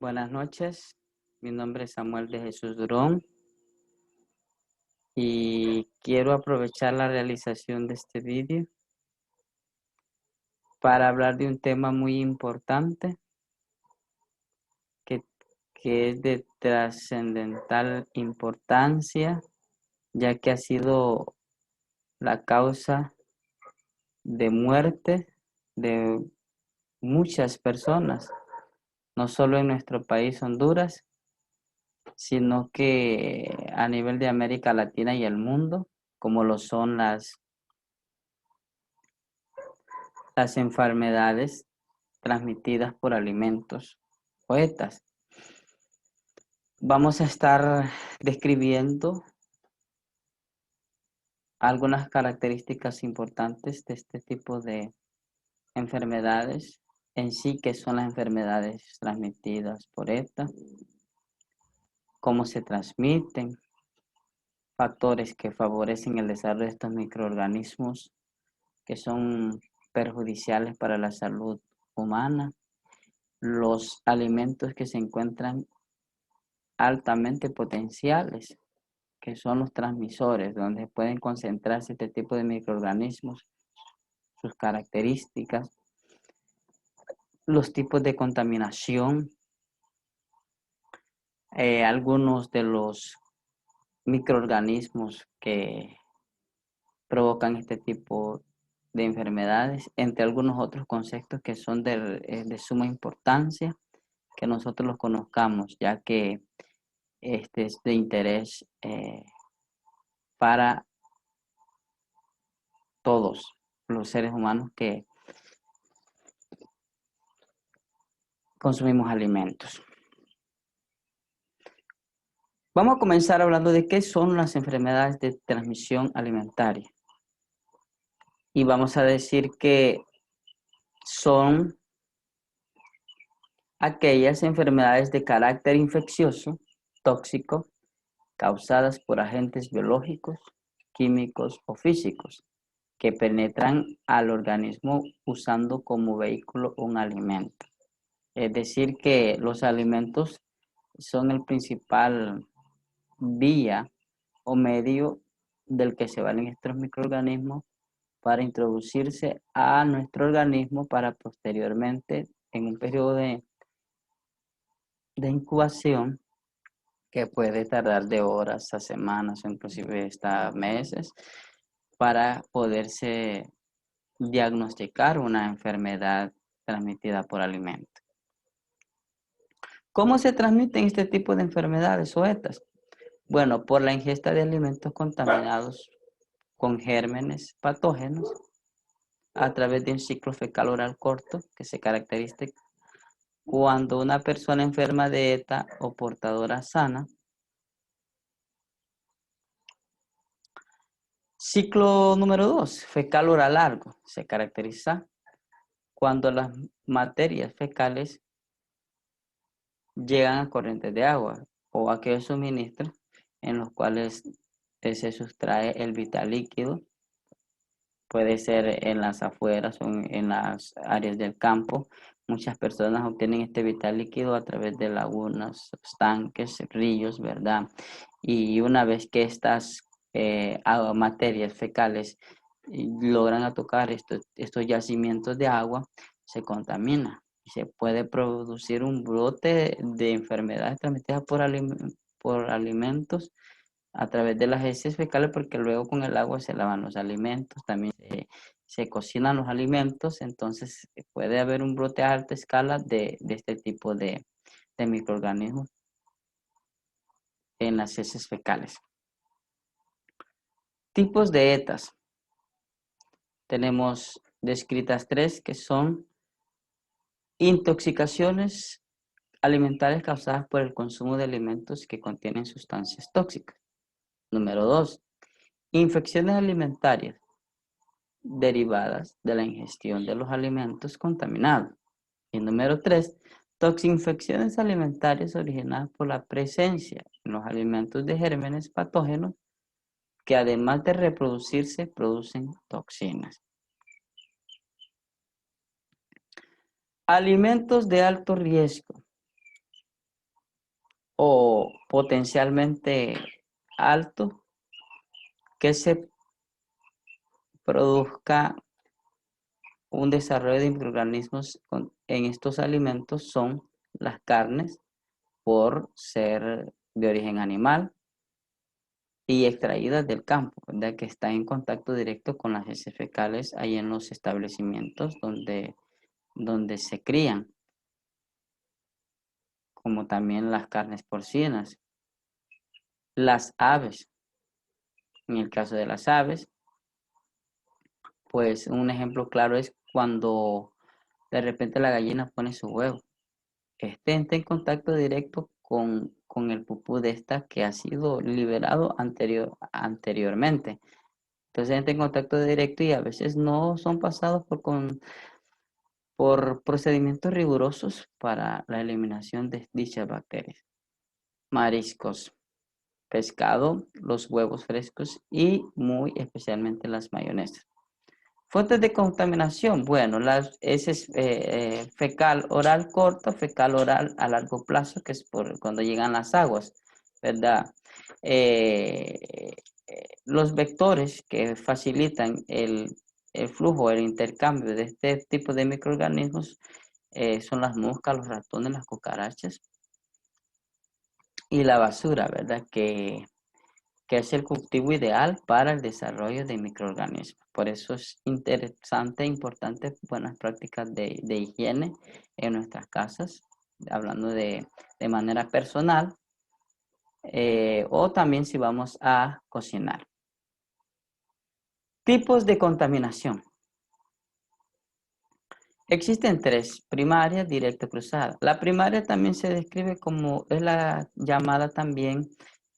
Buenas noches, mi nombre es Samuel de Jesús Durón y quiero aprovechar la realización de este vídeo para hablar de un tema muy importante que, que es de trascendental importancia, ya que ha sido la causa de muerte de muchas personas, no solo en nuestro país Honduras, sino que a nivel de América Latina y el mundo, como lo son las enfermedades transmitidas por alimentos o ETAs. Vamos a estar describiendo algunas características importantes de este tipo de enfermedades en sí, que son las enfermedades transmitidas por ETA, cómo se transmiten, factores que favorecen el desarrollo de estos microorganismos que son perjudiciales para la salud humana, los alimentos que se encuentran altamente potenciales, que son los transmisores, donde pueden concentrarse este tipo de microorganismos, sus características, los tipos de contaminación, algunos de los microorganismos que provocan este tipo de enfermedades, entre algunos otros conceptos que son de suma importancia que nosotros los conozcamos, ya que este es de interés para todos los seres humanos que consumimos alimentos. Vamos a comenzar hablando de qué son las enfermedades de transmisión alimentaria. Y vamos a decir que son aquellas enfermedades de carácter infeccioso, tóxico, causadas por agentes biológicos, químicos o físicos, que penetran al organismo usando como vehículo un alimento. Es decir, que los alimentos son el principal vía o medio del que se valen estos microorganismos para introducirse a nuestro organismo para posteriormente, en un periodo de incubación que puede tardar de horas a semanas o inclusive hasta meses, para poderse diagnosticar una enfermedad transmitida por alimentos. ¿Cómo se transmiten este tipo de enfermedades o ETAs? Bueno, por la ingesta de alimentos contaminados con gérmenes patógenos a través de un ciclo fecal oral corto que se caracteriza cuando una persona enferma de ETA o portadora sana. Ciclo número 2, fecal oral largo, se caracteriza cuando las materias fecales llegan a corrientes de agua o aquellos suministros en los cuales se sustrae el vital líquido. Puede ser en las afueras o en las áreas del campo. Muchas personas obtienen este vital líquido a través de lagunas, estanques, ríos, ¿verdad? Y una vez que estas materias fecales logran tocar estos yacimientos de agua, se contamina y se puede producir un brote de enfermedades transmitidas por alimentos a través de las heces fecales, porque luego con el agua se lavan los alimentos, también se cocinan los alimentos, entonces puede haber un brote a alta escala de este tipo de microorganismos en las heces fecales. Tipos de ETAs. Tenemos descritas 3, que son intoxicaciones alimentarias causadas por el consumo de alimentos que contienen sustancias tóxicas. Número 2, infecciones alimentarias derivadas de la ingestión de los alimentos contaminados. Y número 3, toxinfecciones alimentarias originadas por la presencia en los alimentos de gérmenes patógenos que, además de reproducirse, producen toxinas. Alimentos de alto riesgo. o potencialmente alto que se produzca un desarrollo de microorganismos en estos alimentos son las carnes por ser de origen animal y extraídas del campo, ¿verdad? Que están en contacto directo con las heces fecales ahí en los establecimientos donde se crían, como también las carnes porcinas. Las aves, en el caso de las aves, pues un ejemplo claro es cuando de repente la gallina pone su huevo. Este entra en contacto directo con el pupú de esta que ha sido liberado anteriormente. Entonces entra en contacto directo y a veces no son pasados por procedimientos rigurosos para la eliminación de dichas bacterias. Mariscos, pescado, los huevos frescos y muy especialmente las mayonesas. Fuentes de contaminación, bueno, las heces fecal oral corta, fecal oral a largo plazo, que es por cuando llegan las aguas, ¿verdad? Eh, los vectores que facilitan el flujo, el intercambio de este tipo de microorganismos son las moscas, los ratones, las cucarachas y la basura, ¿verdad? Que es el cultivo ideal para el desarrollo de microorganismos. Por eso es interesante e importante buenas prácticas de higiene en nuestras casas, hablando de manera personal, o también si vamos a cocinar. Tipos de contaminación. Existen tres: primaria, directa, cruzada. La primaria también se describe como es la llamada también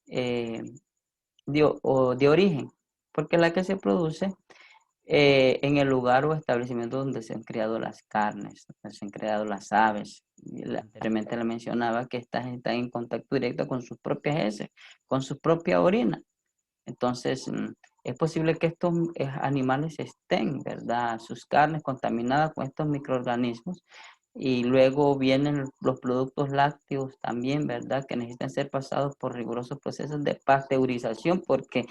eh, de origen, porque es la que se produce en el lugar o establecimiento donde se han criado las carnes, donde se han criado las aves. Anteriormente le mencionaba que estas están en contacto directo con sus propias heces, con su propia orina. Entonces, es posible que estos animales estén, ¿verdad? Sus carnes contaminadas con estos microorganismos y luego vienen los productos lácteos también, ¿verdad? Que necesitan ser pasados por rigurosos procesos de pasteurización porque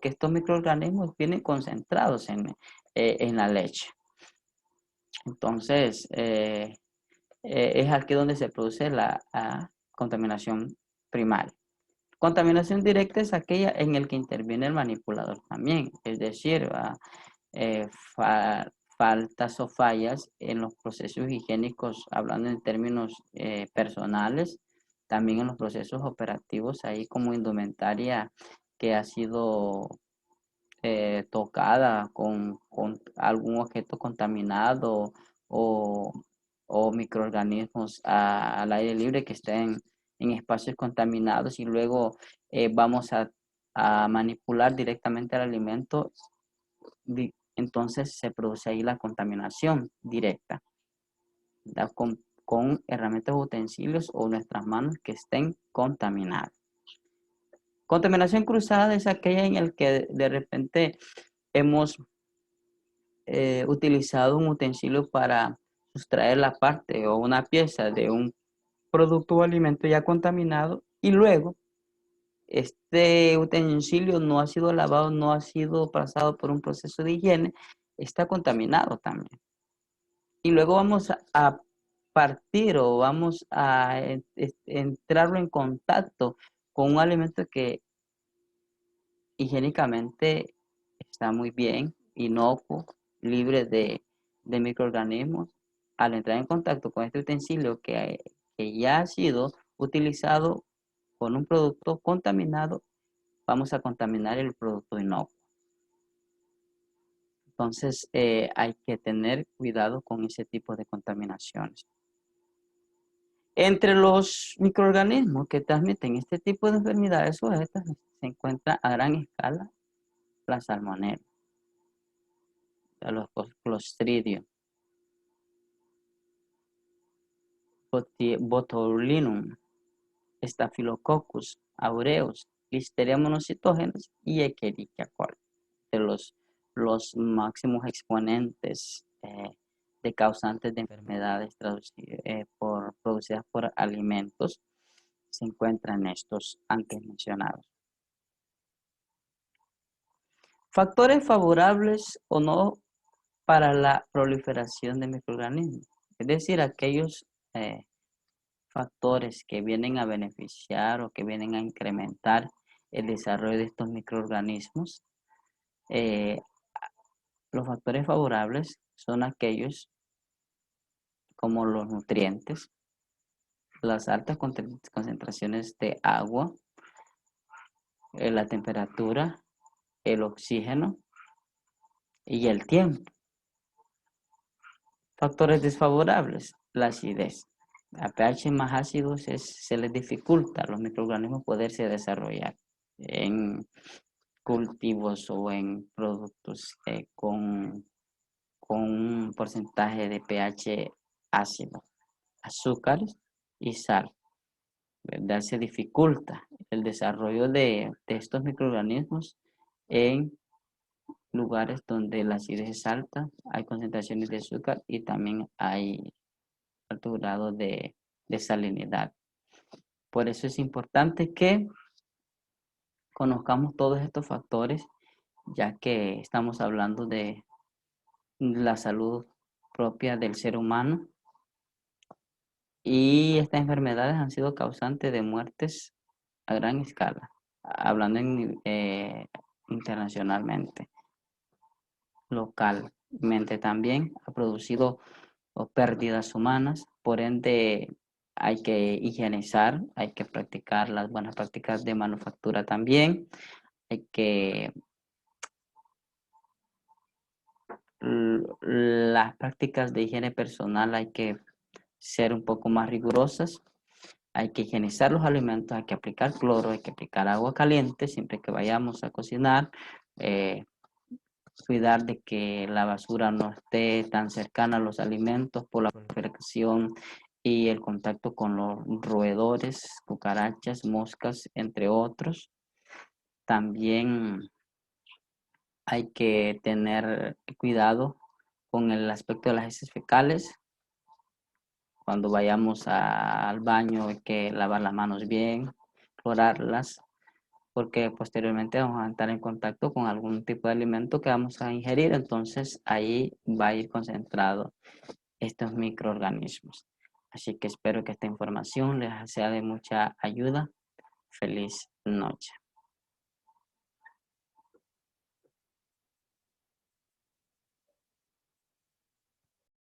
estos microorganismos vienen concentrados en la leche. Entonces, es aquí donde se produce la contaminación primaria. Contaminación directa es aquella en el que interviene el manipulador también, es decir, eh, fa faltas o fallas en los procesos higiénicos, hablando en términos personales, también en los procesos operativos, ahí como indumentaria que ha sido tocada con algún objeto contaminado o, o microorganismos al aire libre que estén en espacios contaminados y luego vamos a manipular directamente el alimento, entonces se produce ahí la contaminación directa, con herramientas o utensilios o nuestras manos que estén contaminadas. Contaminación cruzada es aquella en la que de repente hemos utilizado un utensilio para sustraer la parte o una pieza de un producto o alimento ya contaminado y luego este utensilio no ha sido lavado, no ha sido pasado por un proceso de higiene, está contaminado también. Y luego vamos a partir o vamos a entrarlo en contacto con un alimento que higiénicamente está muy bien, inocuo, libre de microorganismos. Al entrar en contacto con este utensilio que ya ha sido utilizado con un producto contaminado, vamos a contaminar el producto inocuo. Entonces hay que tener cuidado con ese tipo de contaminaciones. Entre los microorganismos que transmiten este tipo de enfermedades sujetas se encuentra a gran escala la salmonella, los clostridium, botulinum, Staphylococcus aureus, Listeria monocytogenes y Escherichia coli, de los máximos exponentes de causantes de enfermedades producidas por alimentos. se encuentran estos antes mencionados. Factores favorables o no para la proliferación de microorganismos, es decir, aquellos factores que vienen a beneficiar o que vienen a incrementar el desarrollo de estos microorganismos. Los factores favorables son aquellos como los nutrientes, las altas concentraciones de agua, la temperatura, el oxígeno y el tiempo. Factores desfavorables, la acidez. A pH más ácidos se les dificulta a los microorganismos poderse desarrollar en cultivos o en productos con un porcentaje de pH ácido, azúcares y sal. ¿Verdad? Se dificulta el desarrollo de estos microorganismos en lugares donde la acidez es alta, hay concentraciones de azúcar y también hay alto grado de salinidad. Por eso es importante que conozcamos todos estos factores, ya que estamos hablando de la salud propia del ser humano y estas enfermedades han sido causantes de muertes a gran escala, hablando internacionalmente, localmente también ha producido pérdidas humanas, por ende hay que higienizar, hay que practicar las buenas prácticas de manufactura también, hay que las prácticas de higiene personal hay que ser un poco más rigurosas, hay que higienizar los alimentos, hay que aplicar cloro, hay que aplicar agua caliente siempre que vayamos a cocinar, cuidar de que la basura no esté tan cercana a los alimentos por la proliferación y el contacto con los roedores, cucarachas, moscas, entre otros. También hay que tener cuidado con el aspecto de las heces fecales. Cuando vayamos al baño hay que lavar las manos bien, clorarlas, porque posteriormente vamos a estar en contacto con algún tipo de alimento que vamos a ingerir, entonces ahí va a ir concentrado estos microorganismos. Así que espero que esta información les sea de mucha ayuda. Feliz noche.